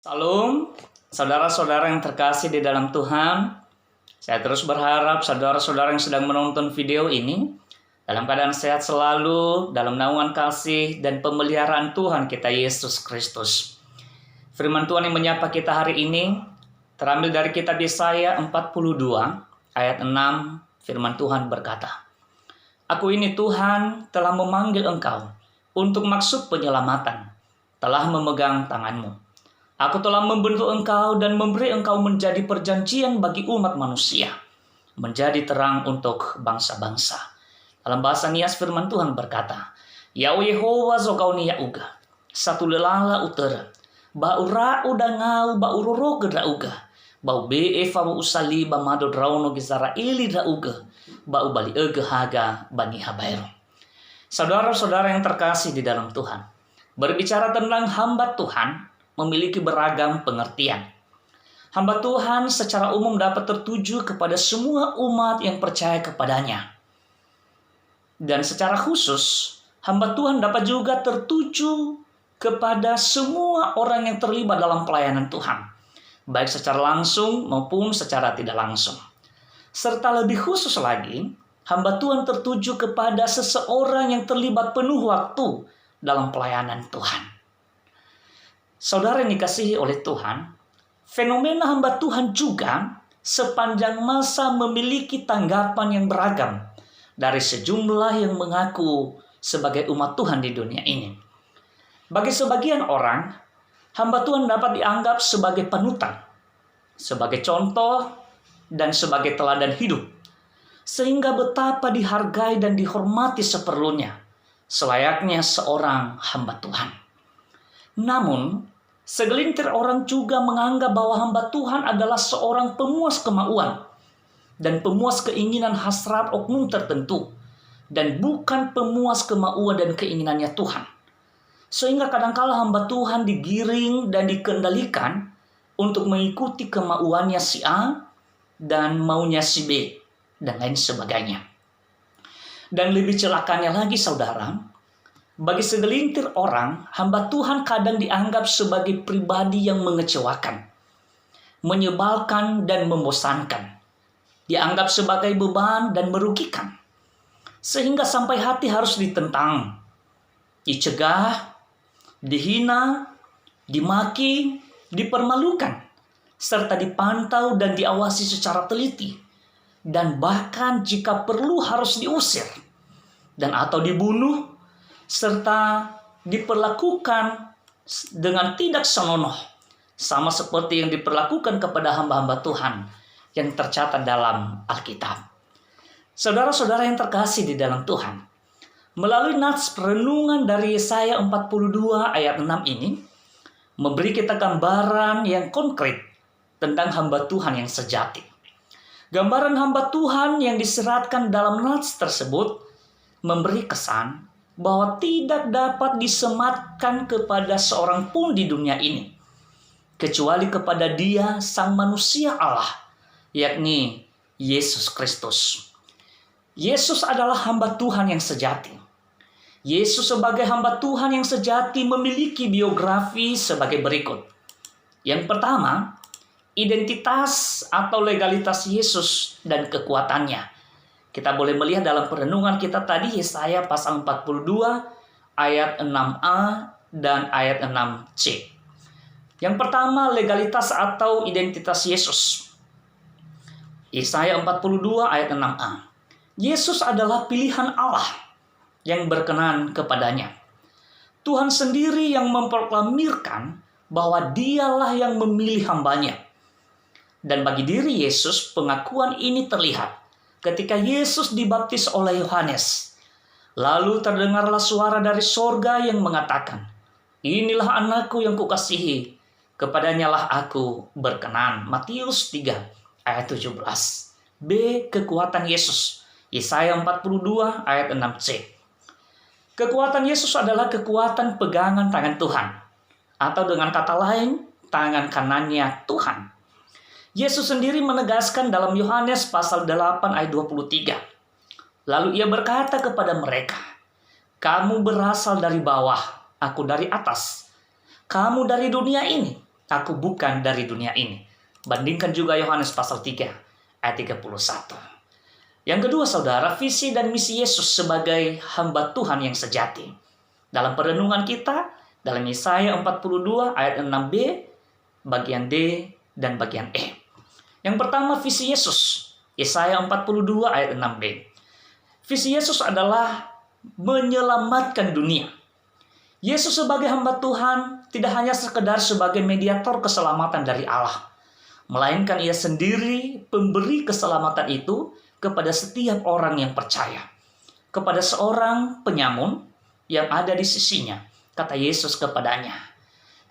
Salam, saudara-saudara yang terkasih di dalam Tuhan. Saya terus berharap saudara-saudara yang sedang menonton video ini dalam keadaan sehat selalu, dalam naungan kasih dan pemeliharaan Tuhan kita Yesus Kristus. Firman Tuhan yang menyapa kita hari ini terambil dari kitab Yesaya 42 ayat 6. Firman Tuhan berkata, "Aku ini Tuhan telah memanggil engkau untuk maksud penyelamatan, telah memegang tanganmu. Aku telah membentuk engkau dan memberi engkau menjadi perjanjian bagi umat manusia, menjadi terang untuk bangsa-bangsa." Dalam bahasa Nias firman Tuhan berkata, "Ya Yehova zokauni ya uga, satu lelala utara, bau ra uda ngau bau roro gedra uga, bau be eva usali bamado drauno gizara ili dra uga, bau bali ege haga bani habairo." Saudara-saudara yang terkasih di dalam Tuhan, berbicara tentang hamba Tuhan memiliki beragam pengertian. Hamba Tuhan secara umum dapat tertuju kepada semua umat yang percaya kepadanya. Dan secara khusus, hamba Tuhan dapat juga tertuju kepada semua orang yang terlibat dalam pelayanan Tuhan, baik secara langsung maupun secara tidak langsung. Serta lebih khusus lagi, hamba Tuhan tertuju kepada seseorang yang terlibat penuh waktu dalam pelayanan Tuhan. Saudara yang dikasihi oleh Tuhan, fenomena hamba Tuhan juga sepanjang masa memiliki tanggapan yang beragam dari sejumlah yang mengaku sebagai umat Tuhan di dunia ini. Bagi sebagian orang, hamba Tuhan dapat dianggap sebagai panutan, sebagai contoh, dan sebagai teladan hidup, sehingga betapa dihargai dan dihormati seperlunya, selayaknya seorang hamba Tuhan. Namun, segelintir orang juga menganggap bahwa hamba Tuhan adalah seorang pemuas kemauan dan pemuas keinginan hasrat oknum tertentu, dan bukan pemuas kemauan dan keinginannya Tuhan. Sehingga kadangkala hamba Tuhan digiring dan dikendalikan untuk mengikuti kemauannya si A dan maunya si B, dan lain sebagainya. Dan lebih celakanya lagi saudara, bagi segelintir orang, hamba Tuhan kadang dianggap sebagai pribadi yang mengecewakan, menyebalkan dan membosankan. Dianggap sebagai beban dan merugikan. Sehingga sampai hati harus ditentang, dicegah, dihina, dimaki, dipermalukan, serta dipantau dan diawasi secara teliti. Dan bahkan jika perlu harus diusir dan atau dibunuh, serta diperlakukan dengan tidak senonoh, sama seperti yang diperlakukan kepada hamba-hamba Tuhan yang tercatat dalam Alkitab. Saudara-saudara yang terkasih di dalam Tuhan, melalui nats perenungan dari Yesaya 42 ayat 6 ini, memberi kita gambaran yang konkret tentang hamba Tuhan yang sejati. Gambaran hamba Tuhan yang diseratkan dalam nats tersebut memberi kesan bahwa tidak dapat disematkan kepada seorang pun di dunia ini, kecuali kepada Dia Sang Manusia Allah, yakni Yesus Kristus. Yesus adalah hamba Tuhan yang sejati. Yesus sebagai hamba Tuhan yang sejati memiliki biografi sebagai berikut. Yang pertama, identitas atau legalitas Yesus dan kekuatannya. Kita boleh melihat dalam perenungan kita tadi Yesaya pasal 42 ayat 6a dan ayat 6c. Yang pertama, legalitas atau identitas Yesus. Yesaya 42 ayat 6a. Yesus adalah pilihan Allah yang berkenan kepadanya. Tuhan sendiri yang memproklamirkan bahwa Dialah yang memilih hambanya. Dan bagi diri Yesus, pengakuan ini terlihat ketika Yesus dibaptis oleh Yohanes. Lalu terdengarlah suara dari sorga yang mengatakan, "Inilah anakku yang kukasihi, kepadanyalah aku berkenan." Matius 3 ayat 17. B. Kekuatan Yesus. Yesaya 42 ayat 6c. Kekuatan Yesus adalah kekuatan pegangan tangan Tuhan, atau dengan kata lain, tangan kanannya Tuhan. Yesus sendiri menegaskan dalam Yohanes pasal 8 ayat 23. Lalu ia berkata kepada mereka, "Kamu berasal dari bawah, aku dari atas. Kamu dari dunia ini, aku bukan dari dunia ini. Bandingkan juga Yohanes pasal 3 ayat 31. Yang kedua saudara, visi dan misi Yesus sebagai hamba Tuhan yang sejati. Dalam perenungan kita, dalam Yesaya 42 ayat 6b, bagian D dan bagian E. Yang pertama, visi Yesus. Yesaya 42 ayat 6b. Visi Yesus adalah menyelamatkan dunia. Yesus sebagai hamba Tuhan tidak hanya sekedar sebagai mediator keselamatan dari Allah, melainkan ia sendiri pemberi keselamatan itu kepada setiap orang yang percaya. Kepada seorang penyamun yang ada di sisinya, kata Yesus kepadanya,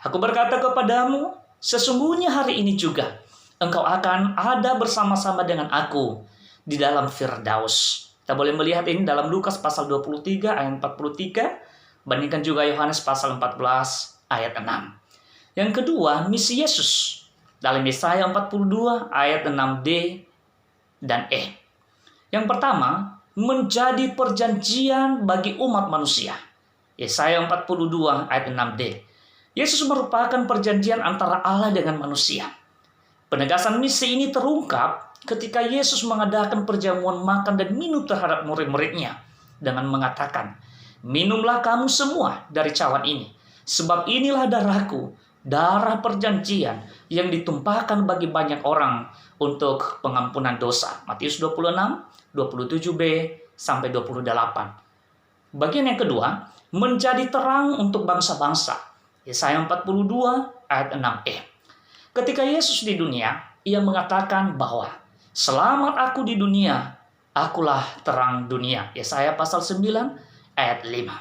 "Aku berkata kepadamu, sesungguhnya hari ini juga engkau akan ada bersama-sama dengan aku di dalam Firdaus." Kita boleh melihat ini dalam Lukas pasal 23 ayat 43, bandingkan juga Yohanes pasal 14 ayat 6. Yang kedua, misi Yesus dalam Yesaya 42 ayat 6d dan E. Yang pertama, menjadi perjanjian bagi umat manusia. Yesaya 42 ayat 6d. Yesus merupakan perjanjian antara Allah dengan manusia. Penegasan misi ini terungkap ketika Yesus mengadakan perjamuan makan dan minum terhadap murid-muridnya dengan mengatakan, "Minumlah kamu semua dari cawan ini, sebab inilah darahku, darah perjanjian yang ditumpahkan bagi banyak orang untuk pengampunan dosa." Matius 26, 27b sampai 28. Bagian yang kedua, menjadi terang untuk bangsa-bangsa. Yesaya 42 ayat 6e. Ketika Yesus di dunia, ia mengatakan bahwa "Selamat aku di dunia, akulah terang dunia." Yesaya pasal 9 ayat 5.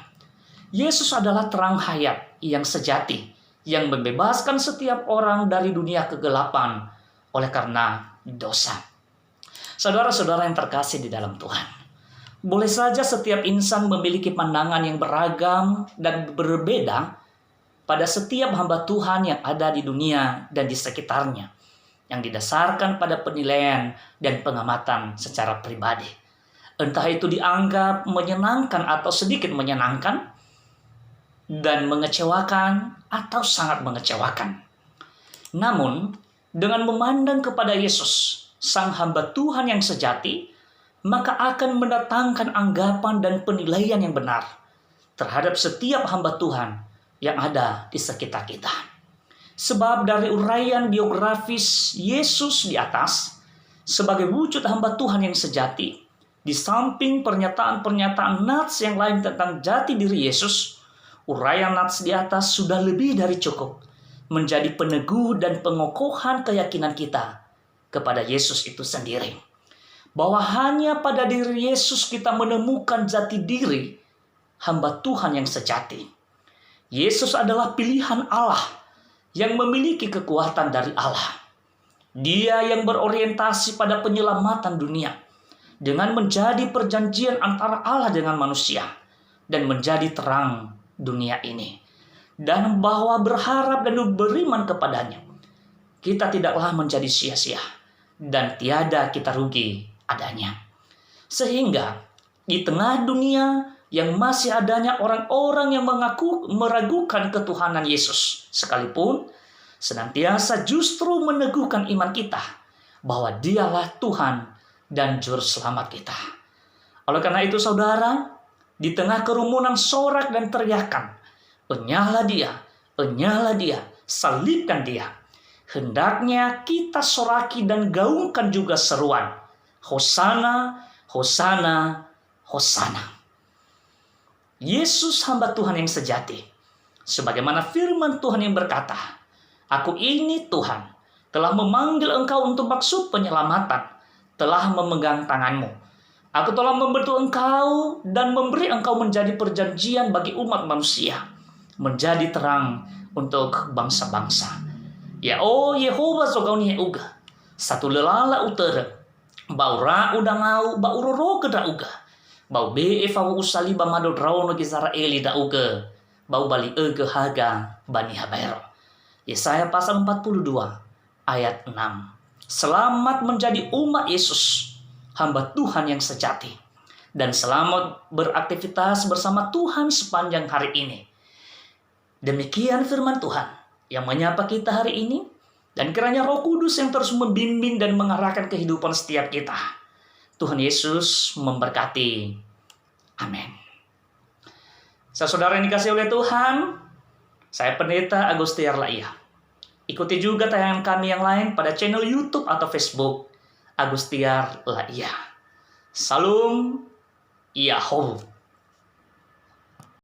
Yesus adalah terang hayat yang sejati, yang membebaskan setiap orang dari dunia kegelapan oleh karena dosa. Saudara-saudara yang terkasih di dalam Tuhan, boleh saja setiap insan memiliki pandangan yang beragam dan berbeda pada setiap hamba Tuhan yang ada di dunia dan di sekitarnya, yang didasarkan pada penilaian dan pengamatan secara pribadi. Entah itu dianggap menyenangkan atau sedikit menyenangkan, dan mengecewakan atau sangat mengecewakan. Namun, dengan memandang kepada Yesus, Sang hamba Tuhan yang sejati, maka akan mendatangkan anggapan dan penilaian yang benar terhadap setiap hamba Tuhan yang ada di sekitar kita. Sebab dari uraian biografis Yesus di atas, sebagai wujud hamba Tuhan yang sejati, di samping pernyataan-pernyataan nats yang lain tentang jati diri Yesus, uraian nats di atas sudah lebih dari cukup menjadi peneguh dan pengokohan keyakinan kita kepada Yesus itu sendiri. Bahwa hanya pada diri Yesus kita menemukan jati diri hamba Tuhan yang sejati. Yesus adalah pilihan Allah yang memiliki kekuatan dari Allah. Dia yang berorientasi pada penyelamatan dunia dengan menjadi perjanjian antara Allah dengan manusia dan menjadi terang dunia ini. Dan bahwa berharap dan beriman kepadanya, kita tidaklah menjadi sia-sia dan tiada kita rugi adanya. Sehingga di tengah dunia yang masih adanya orang-orang yang meragukan ketuhanan Yesus, sekalipun senantiasa justru meneguhkan iman kita bahwa Dialah Tuhan dan Juru Selamat kita. Oleh karena itu saudara, di tengah kerumunan sorak dan teriakan, "Enyahlah dia, enyahlah dia, salibkan dia," hendaknya kita soraki dan gaungkan juga seruan, "Hosana, Hosana, Hosana." Yesus hamba Tuhan yang sejati, sebagaimana firman Tuhan yang berkata, "Aku ini Tuhan, telah memanggil engkau untuk maksud penyelamatan, telah memegang tanganmu. Aku telah membentuk engkau dan memberi engkau menjadi perjanjian bagi umat manusia, menjadi terang untuk bangsa-bangsa." Ya oh Yehova sogauni uga, satu lelala utara, bau ra udang au, bau roro da uga, bau be efawu usali bamado drawono Israeli da uga, bau bali ege haga bani habairo. Yesaya pasal 42 ayat 6. Selamat menjadi umat Yesus, hamba Tuhan yang sejati, dan selamat beraktivitas bersama Tuhan sepanjang hari ini. Demikian firman Tuhan. yang menyapa kita hari ini, dan kiranya Roh Kudus yang terus membimbing dan mengarahkan kehidupan setiap kita. Tuhan Yesus memberkati. Amin. Saudara yang dikasihi oleh Tuhan, saya Pendeta Agustiar Laia. Ikuti juga tayangan kami yang lain pada channel YouTube atau Facebook Agustiar Laia. Salam Yahoo.